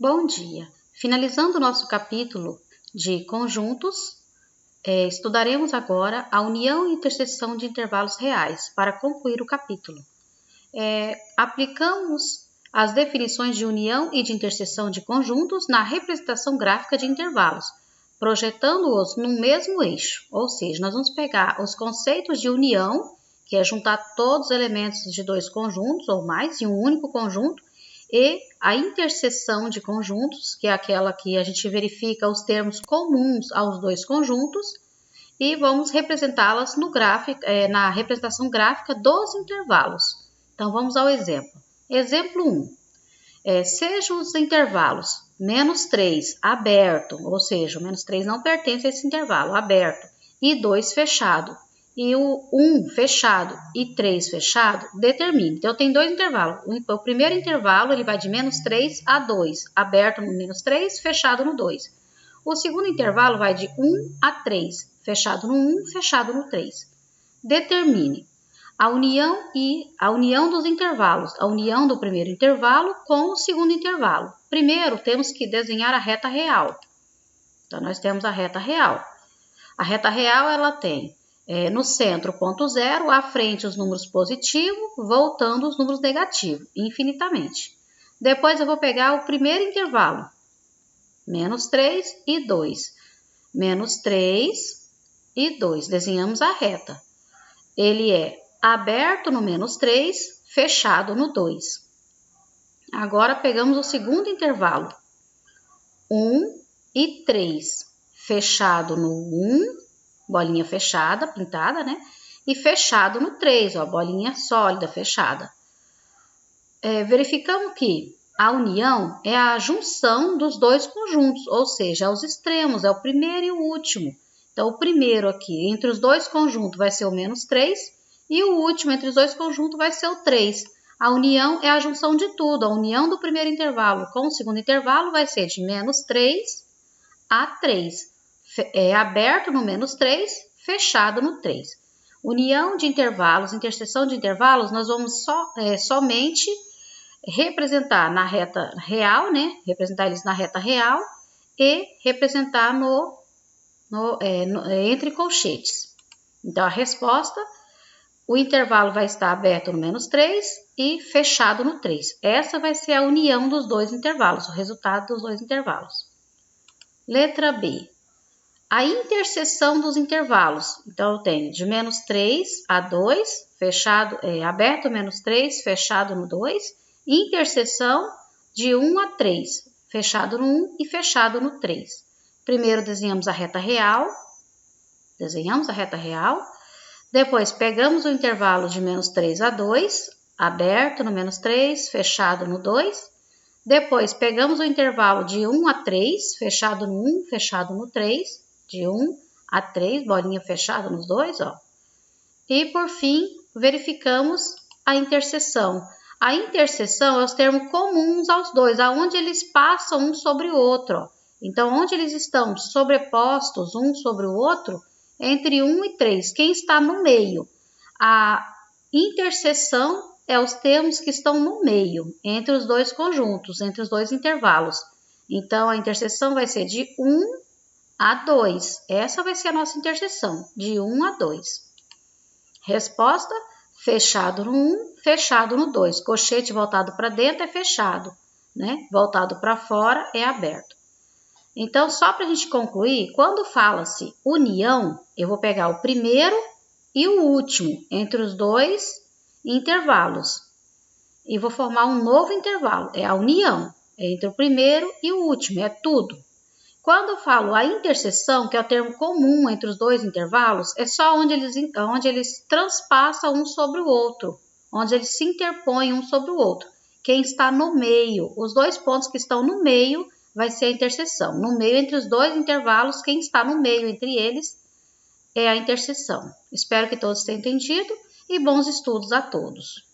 Bom dia! Finalizando o nosso capítulo de conjuntos, estudaremos agora a união e interseção de intervalos reais para concluir o capítulo. Aplicamos as definições de união e de interseção de conjuntos na representação gráfica de intervalos, projetando-os no mesmo eixo, ou seja, nós vamos pegar os conceitos de união, que é juntar todos os elementos de dois conjuntos ou mais em um único conjunto, e a interseção de conjuntos, que é aquela que a gente verifica os termos comuns aos dois conjuntos, e vamos representá-las no gráfico, na representação gráfica dos intervalos. Então, vamos ao exemplo. Exemplo 1. Sejam os intervalos menos 3 aberto, ou seja, o menos 3 não pertence a esse intervalo, aberto, e 2 fechado, e o 1 fechado e 3 fechado, determine. Então, eu tenho dois intervalos. O primeiro intervalo ele vai de menos 3 a 2, aberto no menos 3, fechado no 2. O segundo intervalo vai de 1 a 3, fechado no 1, fechado no 3. Determine a união dos intervalos, a união do primeiro intervalo com o segundo intervalo. Primeiro, temos que desenhar a reta real. Então, nós temos a reta real. A reta real, ela tem no centro, ponto zero, à frente os números positivos, voltando os números negativos, infinitamente. Depois eu vou pegar o primeiro intervalo, menos 3 e 2. Menos 3 e 2, desenhamos a reta. Ele é aberto no menos 3, fechado no 2. Agora pegamos o segundo intervalo, 1 e 3, fechado no 1, bolinha fechada, pintada, né? E fechado no 3, ó, bolinha sólida, fechada. Verificamos que a união é a junção dos dois conjuntos, ou seja, os extremos, é o primeiro e o último. Então, o primeiro aqui, entre os dois conjuntos, vai ser o menos 3, e o último, entre os dois conjuntos, vai ser o 3. A união é a junção de tudo, a união do primeiro intervalo com o segundo intervalo vai ser de menos 3 a 3. Aberto no menos 3, fechado no 3. União de intervalos, interseção de intervalos, nós vamos somente representar na reta real, né? Representar eles na reta real e representar entre colchetes. Então, a resposta, o intervalo vai estar aberto no menos 3 e fechado no 3. Essa vai ser a união dos dois intervalos, o resultado dos dois intervalos. Letra B. A interseção dos intervalos. Então, eu tenho de menos 3 a 2, fechado, aberto menos 3, fechado no 2. Interseção de 1 a 3, fechado no 1 e fechado no 3. Primeiro, desenhamos a reta real. Depois, pegamos o intervalo de menos 3 a 2, aberto no menos 3, fechado no 2. Depois, pegamos o intervalo de 1 a 3, fechado no 1, fechado no 3. De 1 a 3, bolinha fechada nos dois, ó. E, por fim, verificamos a interseção. A interseção é os termos comuns aos dois, aonde eles passam um sobre o outro, ó. Então, onde eles estão sobrepostos um sobre o outro, entre 1 e 3, quem está no meio? A interseção é os termos que estão no meio, entre os dois conjuntos, entre os dois intervalos. Então, a interseção vai ser de 1 a 2. Essa vai ser a nossa interseção, de 1 a 2. Resposta, fechado no 1, fechado no 2. Colchete voltado para dentro é fechado, né? Voltado para fora é aberto. Então, só para a gente concluir, quando fala-se união, eu vou pegar o primeiro e o último entre os dois intervalos. E vou formar um novo intervalo, é a união, entre o primeiro e o último, é tudo. Quando eu falo a interseção, que é o termo comum entre os dois intervalos, é só onde eles transpassam um sobre o outro, onde eles se interpõem um sobre o outro. Quem está no meio, os dois pontos que estão no meio, vai ser a interseção. No meio entre os dois intervalos, quem está no meio entre eles é a interseção. Espero que todos tenham entendido e bons estudos a todos.